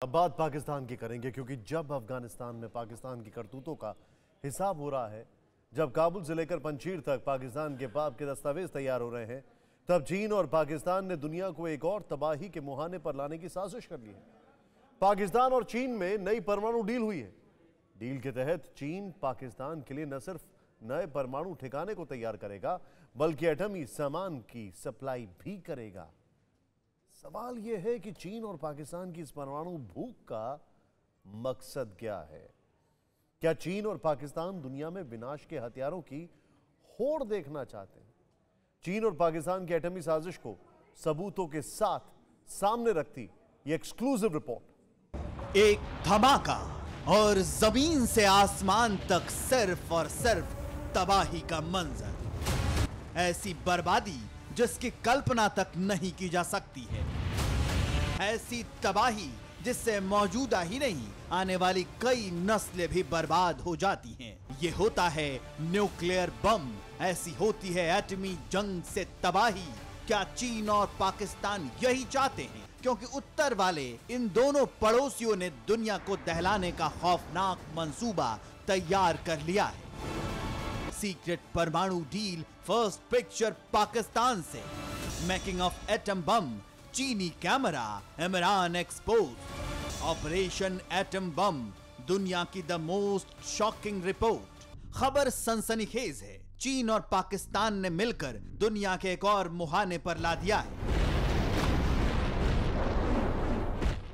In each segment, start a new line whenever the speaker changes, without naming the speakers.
अब बात पाकिस्तान की करेंगे, क्योंकि जब अफगानिस्तान में पाकिस्तान की करतूतों का हिसाब हो रहा है, जब काबुल से लेकर पंजशीर तक पाकिस्तान के पाप के दस्तावेज तैयार हो रहे हैं, तब चीन और पाकिस्तान ने दुनिया को एक और तबाही के मुहाने पर लाने की साजिश कर ली है। पाकिस्तान और चीन में नई परमाणु डील हुई है। डील के तहत चीन पाकिस्तान के लिए न सिर्फ नए परमाणु ठिकाने को तैयार करेगा, बल्कि एटमी सामान की सप्लाई भी करेगा। सवाल यह है कि चीन और पाकिस्तान की इस परमाणु भूख का मकसद क्या है? क्या चीन और पाकिस्तान दुनिया में विनाश के हथियारों की होड़ देखना चाहते हैं? चीन और पाकिस्तान की एटमी साजिश को सबूतों के साथ सामने रखती ये एक्सक्लूसिव रिपोर्ट।
एक धमाका और जमीन से आसमान तक सिर्फ और सिर्फ तबाही का मंजर। ऐसी बर्बादी जिसकी कल्पना तक नहीं की जा सकती है। ऐसी तबाही जिससे मौजूदा ही नहीं, आने वाली कई नस्लें भी बर्बाद हो जाती हैं। ये होता है न्यूक्लियर बम। ऐसी होती है एटमी जंग से तबाही। क्या चीन और पाकिस्तान यही चाहते हैं? क्योंकि उत्तर वाले इन दोनों पड़ोसियों ने दुनिया को दहलाने का खौफनाक मंसूबा तैयार कर लिया है। सीक्रेट परमाणु डील, फर्स्ट पिक्चर पाकिस्तान से, मेकिंग ऑफ एटम बम, चीनी camera, Imran expose, operation atom bomb, दुनिया की द मोस्ट शॉकिंग रिपोर्ट। खबर सनसनीखेज है। चीन और पाकिस्तान ने मिलकर दुनिया के एक और मुहाने पर ला दिया है।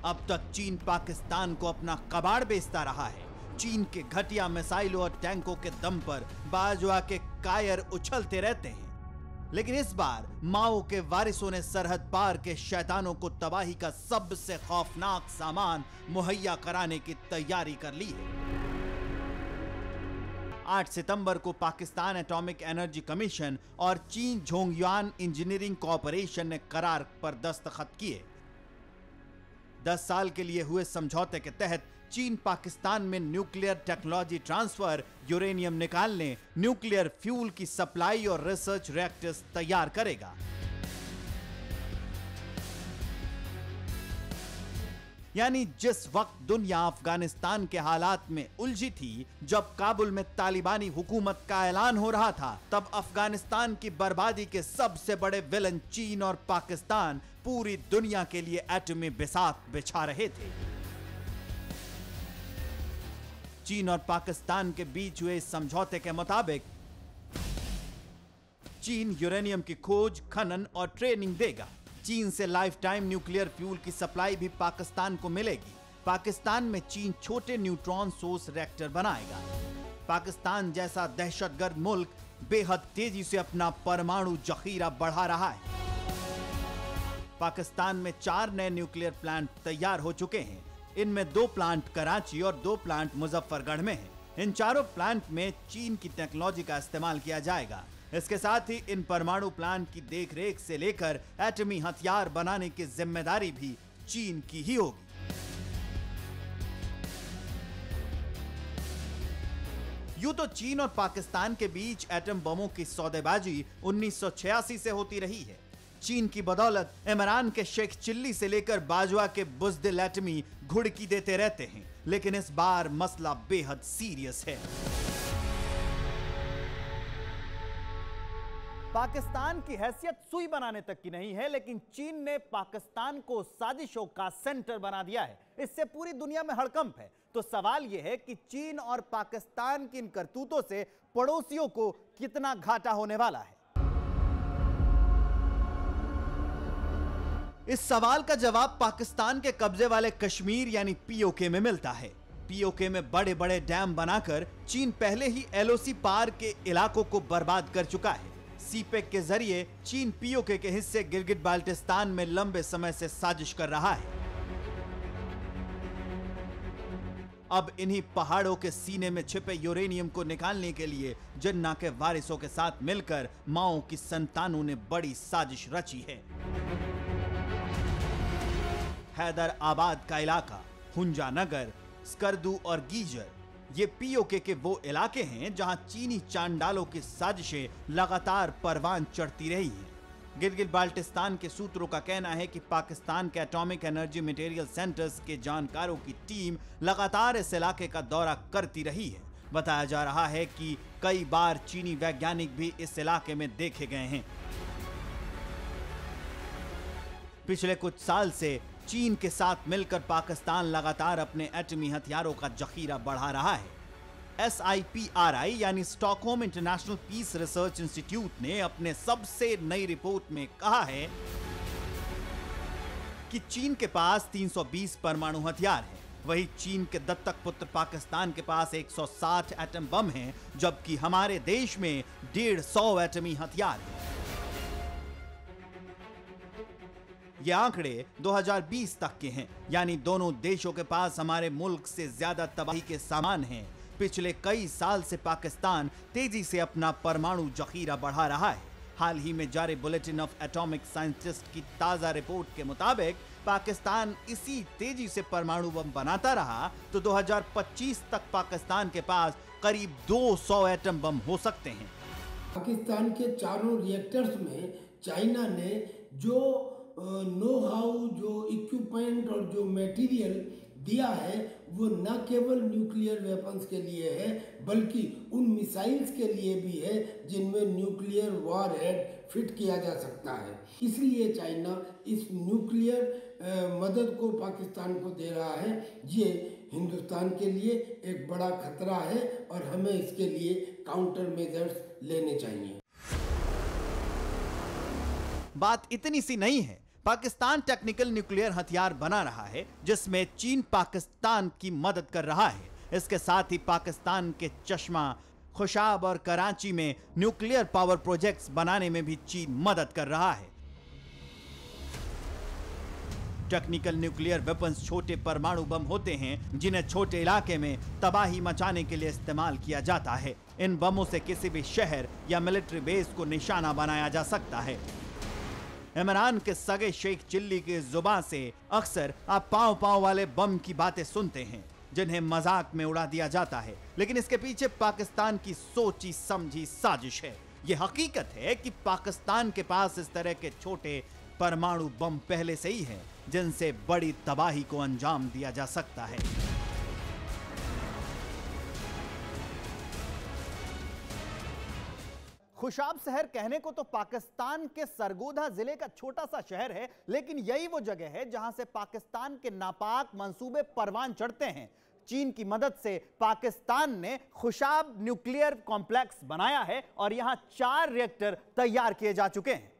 अब तक चीन पाकिस्तान को अपना कबाड़ बेचता रहा है। चीन के घटिया मिसाइलों और टैंकों के दम पर बाजवा के कायर उछलते रहते हैं, लेकिन इस बार माओ के वारिसों ने सरहद पार के शैतानों को तबाही का सबसे खौफनाक सामान मुहैया कराने की तैयारी कर ली है। 8 सितंबर को पाकिस्तान एटॉमिक एनर्जी कमीशन और चीन झोंगयुआन इंजीनियरिंग कॉरपोरेशन ने करार पर दस्तखत किए। 10 साल के लिए हुए समझौते के तहत चीन पाकिस्तान में न्यूक्लियर टेक्नोलॉजी ट्रांसफर, यूरेनियम निकालने, न्यूक्लियर फ्यूल की सप्लाई और रिसर्च रिएक्टर्स तैयार करेगा। यानी जिस वक्त दुनिया अफगानिस्तान के हालात में उलझी थी, जब काबुल में तालिबानी हुकूमत का ऐलान हो रहा था, तब अफगानिस्तान की बर्बादी के सबसे बड़े विलन चीन और पाकिस्तान पूरी दुनिया के लिए एटमी बिसात बिछा रहे थे। चीन और पाकिस्तान के बीच हुए इस समझौते के मुताबिक चीन यूरेनियम की खोज, खनन और ट्रेनिंग देगा। चीन से लाइफ टाइम न्यूक्लियर फ्यूल की सप्लाई भी पाकिस्तान को मिलेगी। पाकिस्तान में चीन छोटे न्यूट्रॉन सोर्स रिएक्टर बनाएगा। पाकिस्तान जैसा दहशतगर्द मुल्क बेहद तेजी से अपना परमाणु जखीरा बढ़ा रहा है। पाकिस्तान में 4 नए न्यूक्लियर प्लांट तैयार हो चुके हैं। इनमें 2 प्लांट कराची और 2 प्लांट मुजफ्फरगढ़ में हैं। इन चारों प्लांट में चीन की टेक्नोलॉजी का इस्तेमाल किया जाएगा। इसके साथ ही इन परमाणु प्लांट की देखरेख से लेकर एटमी हथियार बनाने की जिम्मेदारी भी चीन की ही होगी। यूं तो चीन और पाकिस्तान के बीच एटम बमों की सौदेबाजी 1986 से होती रही है। चीन की बदौलत इमरान के शेख चिल्ली से लेकर बाजवा के बुज़दिल एटमी घुड़की देते रहते हैं, लेकिन इस बार मसला बेहद सीरियस है। पाकिस्तान की हैसियत सुई बनाने तक की नहीं है, लेकिन चीन ने पाकिस्तान को साजिशों का सेंटर बना दिया है। इससे पूरी दुनिया में हड़कंप है। तो सवाल यह है कि चीन और पाकिस्तान की इन करतूतों से पड़ोसियों को कितना घाटा होने वाला है। इस सवाल का जवाब पाकिस्तान के कब्जे वाले कश्मीर यानी पीओके में मिलता है। पीओके में बड़े बड़े डैम बनाकर चीन पहले ही एलओसी पार के इलाकों को बर्बाद कर चुका है। सीपेक के जरिए चीन पीओके के हिस्से गिलगिट बाल्टिस्तान में लंबे समय से साजिश कर रहा है। अब इन्हीं पहाड़ों के सीने में छिपे यूरेनियम को निकालने के लिए जिन्ना के वारिसों के साथ मिलकर माओ की संतानों ने बड़ी साजिश रची है। हैदराबाद का इलाका, हुंजा नगर, स्कर्दू और गीजर, ये पीओके के वो इलाके हैं जहां चीनी चांडालों की साजिशें लगातार परवान चढ़ती रही हैं। गिलगित बाल्टिस्तान के सूत्रों का कहना है कि पाकिस्तान के एटॉमिक एनर्जी मटेरियल सेंटर्स के जानकारों की टीम लगातार इस इलाके का दौरा करती रही है। बताया जा रहा है कि कई बार चीनी वैज्ञानिक भी इस इलाके में देखे गए हैं। पिछले कुछ साल से चीन के साथ मिलकर पाकिस्तान लगातार अपने एटमी हथियारों का जखीरा बढ़ा रहा है। SIPRI यानी Stockholm International Peace Research Institute ने अपने सबसे नई रिपोर्ट में कहा है कि चीन के पास 320 परमाणु हथियार हैं। वहीं चीन के दत्तक पुत्र पाकिस्तान के पास 160 एटम बम हैं, जबकि हमारे देश में 150 एटमी हथियार हैं। ये आंकड़े 2020 तक के हैं, यानी दोनों देशों के पास हमारे मुल्क से ज्यादा तबाही के सामान हैं। पिछले कई साल से पाकिस्तान तेजी से अपना परमाणु जखीरा बढ़ा रहा है। हाल ही में जारी बुलेटिन ऑफ एटॉमिक साइंटिस्ट की ताजा रिपोर्ट के मुताबिक पाकिस्तान इसी तेजी से परमाणु बम बनाता रहा तो 2025 तक पाकिस्तान के पास करीब 200 एटम बम हो सकते हैं।
पाकिस्तान के चारों रिएक्टर्स में चाइना ने जो नो हाउ, जो इक्विपमेंट और जो मटेरियल दिया है वो न केवल न्यूक्लियर वेपन्स के लिए है बल्कि उन मिसाइल्स के लिए भी है जिनमें न्यूक्लियर वॉर हेड फिट किया जा सकता है। इसलिए चाइना इस न्यूक्लियर मदद को पाकिस्तान को दे रहा है। ये हिंदुस्तान के लिए एक बड़ा खतरा है और हमें इसके लिए काउंटर मेजर्स लेने चाहिए।
बात इतनी सी नहीं है। पाकिस्तान टेक्निकल न्यूक्लियर हथियार बना रहा है जिसमें चीन पाकिस्तान की मदद कर रहा है। इसके साथ ही पाकिस्तान के चश्मा, खुशाब और कराची में न्यूक्लियर पावर प्रोजेक्ट्स बनाने में भी चीन मदद कर रहा है। टेक्निकल न्यूक्लियर वेपन्स छोटे परमाणु बम होते हैं जिन्हें छोटे इलाके में तबाही मचाने के लिए इस्तेमाल किया जाता है। इन बमों से किसी भी शहर या मिलिट्री बेस को निशाना बनाया जा सकता है। इमरान के सगे शेख चिल्ली की जुबान से अक्सर आप पांव पांव वाले बम की बातें सुनते हैं जिन्हें मजाक में उड़ा दिया जाता है, लेकिन इसके पीछे पाकिस्तान की सोची समझी साजिश है। यह हकीकत है कि पाकिस्तान के पास इस तरह के छोटे परमाणु बम पहले से ही हैं जिनसे बड़ी तबाही को अंजाम दिया जा सकता है। खुशाब शहर कहने को तो पाकिस्तान के सरगोधा जिले का छोटा सा शहर है, लेकिन यही वो जगह है जहां से पाकिस्तान के नापाक मंसूबे परवान चढ़ते हैं। चीन की मदद से पाकिस्तान ने खुशाब न्यूक्लियर कॉम्प्लेक्स बनाया है और यहां 4 रिएक्टर तैयार किए जा चुके हैं।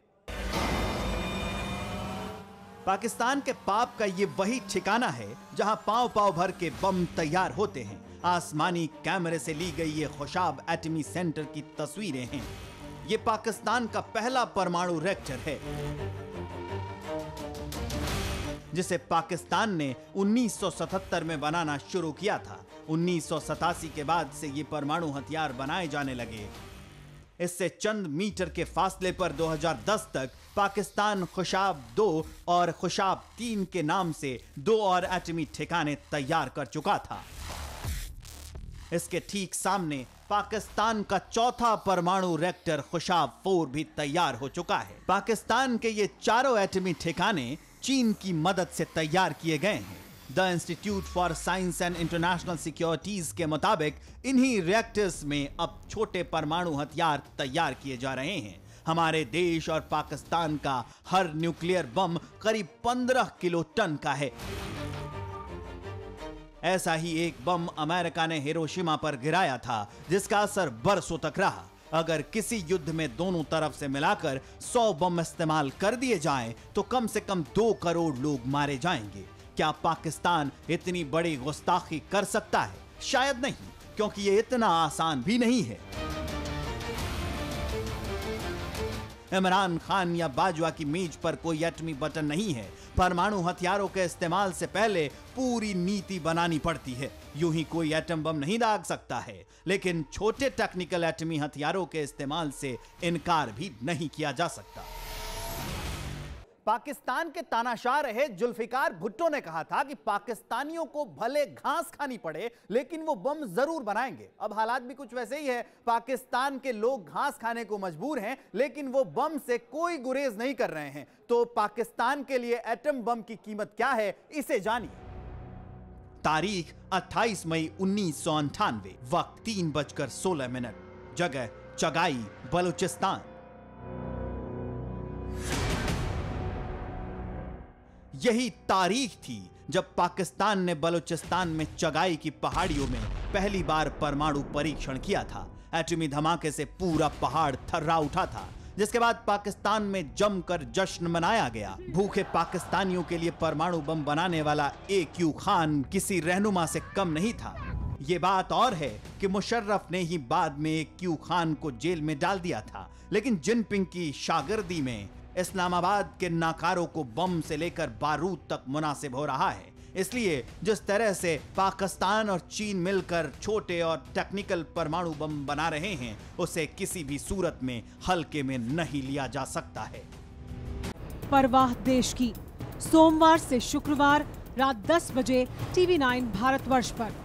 पाकिस्तान के पाप का ये वही ठिकाना है जहां पांव पांव भर के बम तैयार होते हैं। आसमानी कैमरे से ली गई ये खुशाब एटमी सेंटर की तस्वीरें हैं। ये पाकिस्तान का पहला परमाणु रिएक्टर है जिसे पाकिस्तान ने 1977 में बनाना शुरू किया था। 1987 के बाद से ये परमाणु हथियार बनाए जाने लगे। इससे चंद मीटर के फासले पर 2010 तक पाकिस्तान खुशाब 2 और खुशाब 3 के नाम से 2 और एटमी ठिकाने तैयार कर चुका था। इसके ठीक सामने पाकिस्तान का चौथा परमाणु रिएक्टर खुशाब 4 भी तैयार हो चुका है। पाकिस्तान के ये चारों एटमी ठिकाने चीन की मदद से तैयार किए गए हैं। The institute for science and international securities के मुताबिक इन्हीं रिएक्टर्स में अब छोटे परमाणु हथियार तैयार किए जा रहे हैं। हमारे देश और पाकिस्तान का हर न्यूक्लियर बम करीब 15 किलो टन का है। ऐसा ही एक बम अमेरिका ने हिरोशिमा पर गिराया था जिसका असर बरसों तक रहा। अगर किसी युद्ध में दोनों तरफ से मिलाकर 100 बम इस्तेमाल कर दिए जाएं तो कम से कम 2 करोड़ लोग मारे जाएंगे। क्या पाकिस्तान इतनी बड़ी गुस्ताखी कर सकता है? शायद नहीं, क्योंकि ये इतना आसान भी नहीं है। इमरान खान या बाजवा की मेज पर कोई एटमी बटन नहीं है। परमाणु हथियारों के इस्तेमाल से पहले पूरी नीति बनानी पड़ती है। यूं ही कोई एटम बम नहीं दाग सकता है, लेकिन छोटे टेक्निकल एटमी हथियारों के इस्तेमाल से इनकार भी नहीं किया जा सकता। पाकिस्तान के तानाशाह रहे जुल्फिकार भुट्टो ने कहा था कि पाकिस्तानियों को भले घास खानी पड़े लेकिन वो बम जरूर बनाएंगे। अब हालात भी कुछ वैसे ही है। पाकिस्तान के लोग घास खाने को मजबूर हैं लेकिन वो बम से कोई गुरेज नहीं कर रहे हैं। तो पाकिस्तान के लिए एटम बम की कीमत क्या है, इसे जानिए।
तारीख 28 मई 1998, वक्त 3:16, जगह चगाई, बलूचिस्तान। यही तारीख थी जब पाकिस्तान ने बलूचिस्तान में चगाई की पहाड़ियों में पहली बार परमाणु परीक्षण किया था। एटमी धमाके से पूरा पहाड़ थर्रा उठा था, जिसके बाद पाकिस्तान में जमकर जश्न मनाया गया। भूखे पाकिस्तानियों के लिए परमाणु बम बनाने वाला AQ खान किसी रहनुमा से कम नहीं था। ये बात और है कि मुशर्रफ ने ही बाद में AQ खान को जेल में डाल दिया था, लेकिन जिनपिंग की शागिर्दी में इस्लामाबाद के नाकारों को बम से लेकर बारूद तक मुनासिब हो रहा है। इसलिए जिस तरह से पाकिस्तान और चीन मिलकर छोटे और टेक्निकल परमाणु बम बना रहे हैं, उसे किसी भी सूरत में हल्के में नहीं लिया जा सकता है।
परवाह देश की, सोमवार से शुक्रवार रात 10 बजे TV9 भारतवर्ष पर।